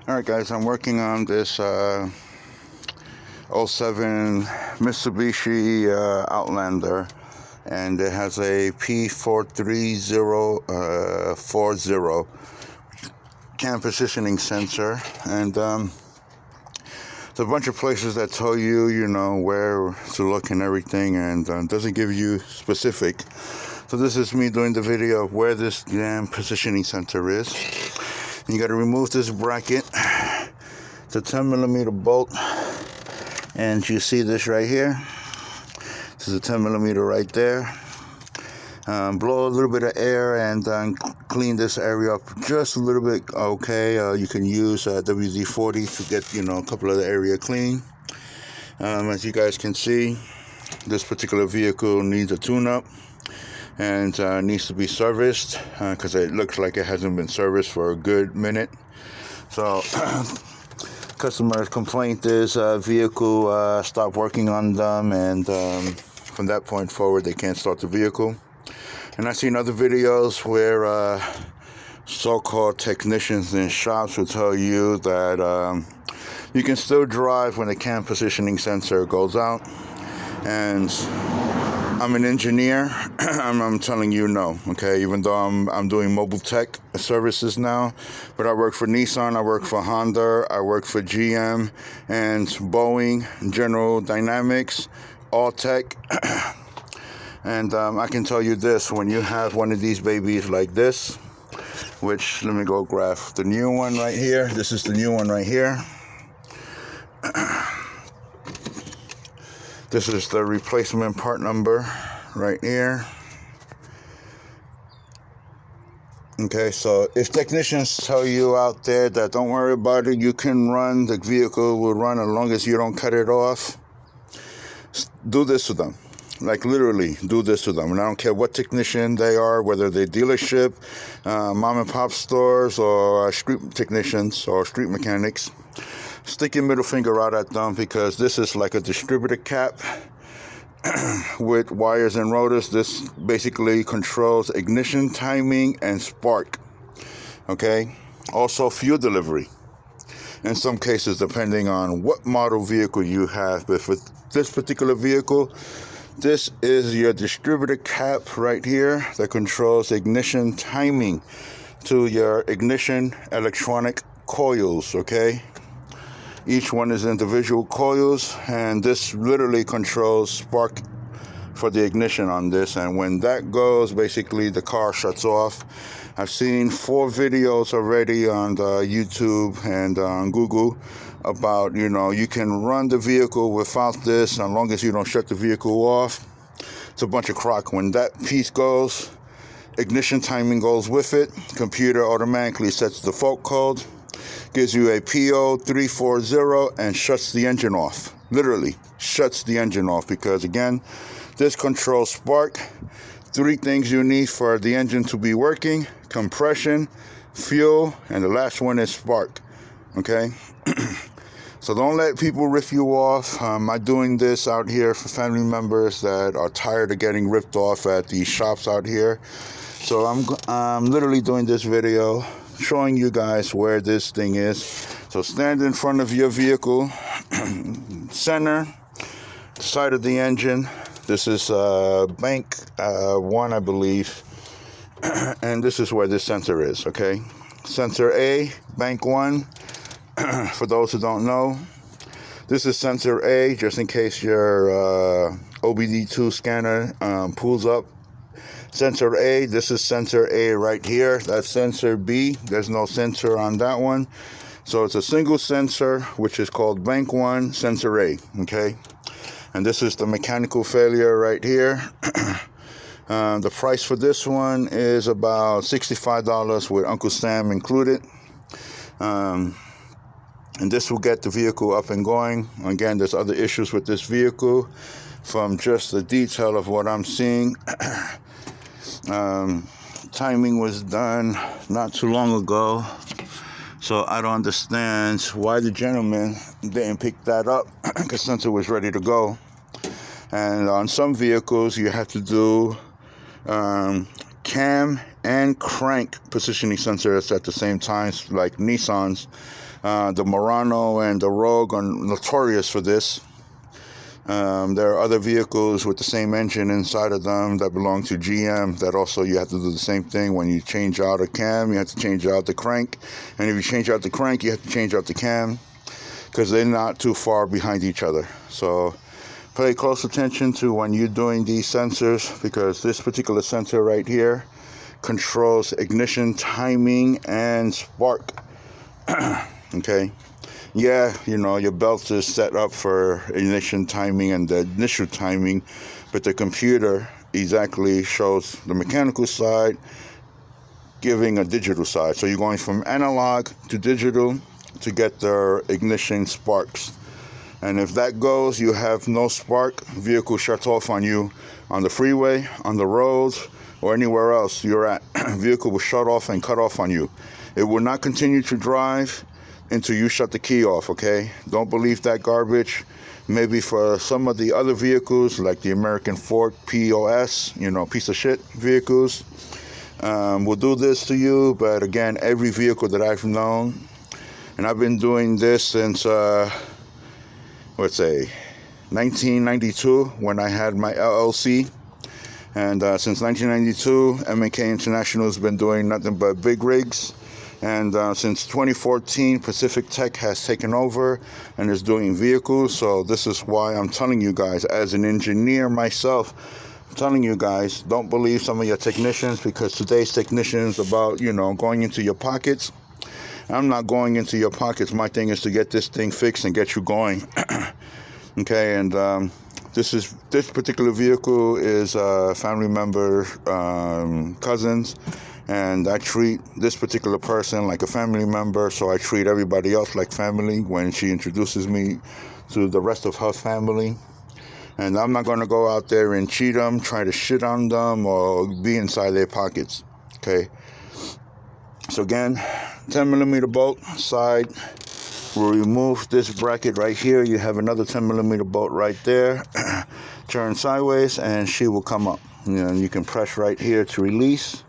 Alright guys, I'm working on this 07 Mitsubishi Outlander, and it has a P43040 cam positioning sensor, and there's a bunch of places that tell you, where to look and everything, and doesn't give you specific. So this is me doing the video of where this damn positioning sensor is. You got to remove this bracket. It's a 10mm bolt, and you see this right here. This is a 10mm right there. Blow a little bit of air and clean this area up just a little bit. Okay, you can use WD-40 to get a couple of the area clean. As you guys can see, this particular vehicle needs a tune-up and needs to be serviced because it looks like it hasn't been serviced for a good minute. So customer's complaint is vehicle stopped working on them, and from that point forward they can't start the vehicle. And I've seen other videos where so-called technicians in shops will tell you that you can still drive when the cam positioning sensor goes out. And I'm an engineer. I'm telling you no, okay? Even though I'm doing mobile tech services now, but I work for Nissan, I work for Honda, I work for GM and Boeing, General Dynamics, all tech. And I can tell you this: when you have one of these babies like this, which, let me go grab the new one right here. This is the new one right here. This is the replacement part number right here. Okay, so if technicians tell you out there that don't worry about it, you can run, the vehicle will run as long as you don't cut it off, do this to them. Like literally, do this to them. And I don't care what technician they are, whether they're dealership, mom and pop stores, or street technicians or street mechanics. Stick your middle finger out at them, because this is like a distributor cap with wires and rotors. This basically controls ignition, timing, and spark. Okay? Also fuel delivery. In some cases, depending on what model vehicle you have. But for this particular vehicle, this is your distributor cap right here that controls ignition timing to your ignition electronic coils, okay? Each one is individual coils, and this literally controls spark for the ignition on this. And when that goes, basically the car shuts off. I've seen 4 videos already on YouTube and on Google about, you can run the vehicle without this as long as you don't shut the vehicle off. It's a bunch of crock. When that piece goes, ignition timing goes with it. Computer automatically sets the fault code, gives you a P0340, and shuts the engine off. Literally shuts the engine off, because again, this controls spark. 3 things you need for the engine to be working: compression, fuel, and the last one is spark. Okay? So don't let people rip you off. I'm doing this out here for family members that are tired of getting ripped off at these shops out here. So I'm literally doing this video showing you guys where this thing is. So stand in front of your vehicle, center, side of the engine. This is bank 1, I believe, and this is where this sensor is, okay? Sensor A, bank 1, for those who don't know. This is sensor A, just in case your OBD2 scanner pulls up. Sensor A, this is sensor A right here. That's sensor B. There's no sensor on that one. So it's a single sensor, which is called bank 1, sensor A, okay? And this is the mechanical failure right here. The price for this one is about $65 with Uncle Sam included. And this will get the vehicle up and going. Again, there's other issues with this vehicle from just the detail of what I'm seeing. Timing was done not too long ago, so I don't understand why the gentleman didn't pick that up, because sensor was ready to go. And on some vehicles you have to do cam and crank positioning sensors at the same time, like Nissans. The Murano and the Rogue are notorious for this. There are other vehicles with the same engine inside of them that belong to GM that also you have to do the same thing. When you change out a cam, you have to change out the crank. And if you change out the crank, you have to change out the cam because they're not too far behind each other. So pay close attention to when you're doing these sensors, because this particular sensor right here controls ignition, timing, and spark. Okay. Yeah, you know, your belt is set up for ignition timing and the initial timing, but the computer exactly shows the mechanical side giving a digital side. So you're going from analog to digital to get the ignition sparks. And if that goes, you have no spark, vehicle shuts off on you on the freeway, on the roads, or anywhere else you're at. Vehicle will shut off and cut off on you. It will not continue to drive until you shut the key off, okay? Don't believe that garbage. Maybe for some of the other vehicles, like the American Ford POS, you know, piece of shit vehicles, will do this to you. But again, every vehicle that I've known, and I've been doing this since, let's say, 1992, when I had my LLC. And since 1992, M&K International has been doing nothing but big rigs. And since 2014, Pacific Tech has taken over and is doing vehicles. So this is why I'm telling you guys, as an engineer myself, I'm telling you guys, don't believe some of your technicians, because today's technicians about, you know, going into your pockets. I'm not going into your pockets. My thing is to get this thing fixed and get you going. Okay, and this particular vehicle is family member, cousins. And I treat this particular person like a family member, so I treat everybody else like family when she introduces me to the rest of her family. And I'm not going to go out there and cheat them, try to shit on them, or be inside their pockets. Okay. So again, 10mm bolt side. We'll remove this bracket right here. You have another 10mm bolt right there. Turn sideways, and she will come up. You know, you can press right here to release.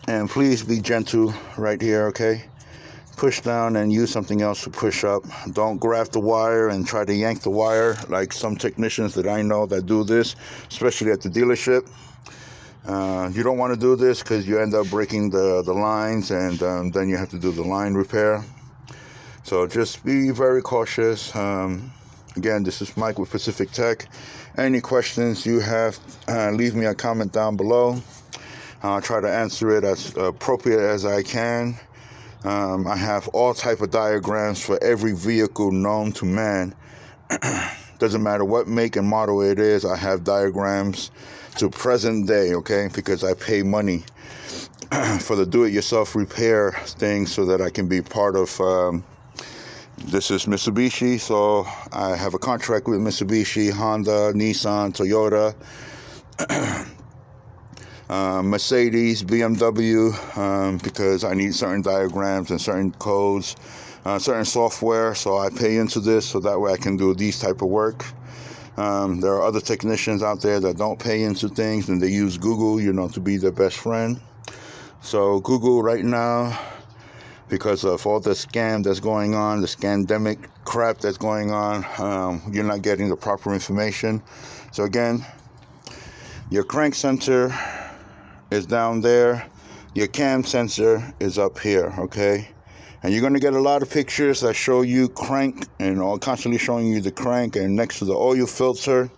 And please be gentle right here, okay? Push down and use something else to push up. Don't grab the wire and try to yank the wire like some technicians that I know that do this, especially at the dealership. You don't want to do this because you end up breaking the lines, and then you have to do the line repair. So just be very cautious. Again, this is Mike with Pacific Tech. Any questions you have, leave me a comment down below. I'll try to answer it as appropriate as I can. I have all type of diagrams for every vehicle known to man. Doesn't matter what make and model it is, I have diagrams to present day, okay? Because I pay money for the do-it-yourself repair thing so that I can be part of... This is Mitsubishi, so I have a contract with Mitsubishi, Honda, Nissan, Toyota, Mercedes, BMW, because I need certain diagrams and certain codes, certain software, so I pay into this so that way I can do these type of work. There are other technicians out there that don't pay into things, and they use Google, you know, to be their best friend. So Google right now, because of all the scam that's going on, the scandemic crap that's going on, you're not getting the proper information. So again, your crank sensor is down there, your cam sensor is up here, okay? And you're going to get a lot of pictures that show you crank, and all constantly showing you the crank and next to the oil filter.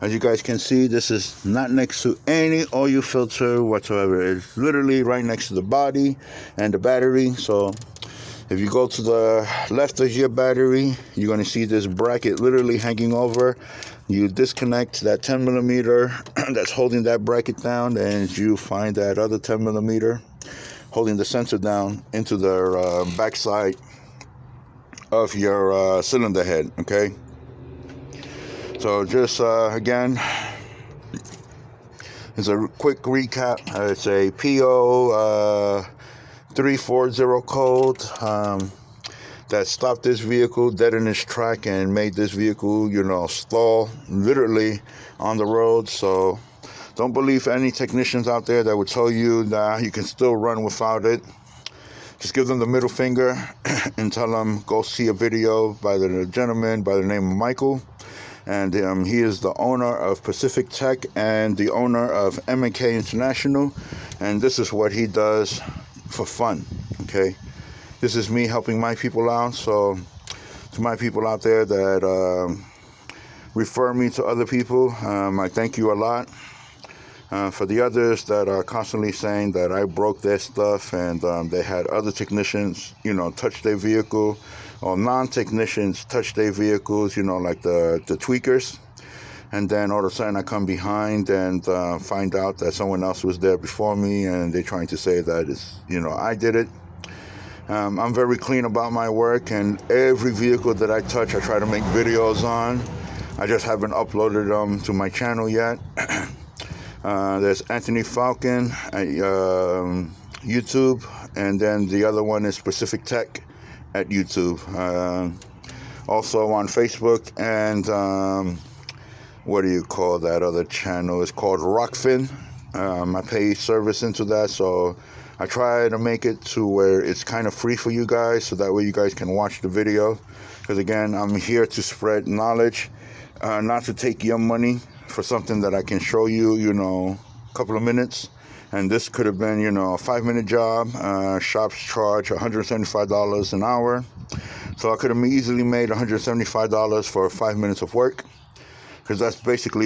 As you guys can see, this is not next to any oil filter whatsoever. It's literally right next to the body and the battery. So if you go to the left of your battery, you're going to see this bracket literally hanging over. You disconnect that 10mm that's holding that bracket down, and you find that other 10mm holding the sensor down into the backside of your cylinder head, okay? So just again, it's a quick recap. It's a PO 340 code that stopped this vehicle dead in its track and made this vehicle, you know, stall literally on the road. So don't believe any technicians out there that would tell you that you can still run without it. just give them the middle finger and tell them go see a video by the gentleman by the name of Michael. And he is the owner of Pacific Tech and the owner of M&K International. And this is what he does for fun, okay? This is me helping my people out. So to my people out there that refer me to other people, I thank you a lot. For the others that are constantly saying that I broke their stuff and they had other technicians, touch their vehicle, or non-technicians touch their vehicles, like the tweakers. And then all of a sudden I come behind and find out that someone else was there before me and they're trying to say that it's, I did it. I'm very clean about my work, and every vehicle that I touch, I try to make videos on. I just haven't uploaded them to my channel yet. There's Anthony Falcon at YouTube, and then the other one is Pacific Tech at YouTube. Also on Facebook, and what do you call that other channel? It's called Rockfin. I pay service into that, so I try to make it to where it's kind of free for you guys, so that way you guys can watch the video. Because again, I'm here to spread knowledge, not to take your money for something that I can show you, a couple of minutes. And this could have been, a 5-minute job. Shops charge $175 an hour. So I could have easily made $175 for 5 minutes of work, because that's basically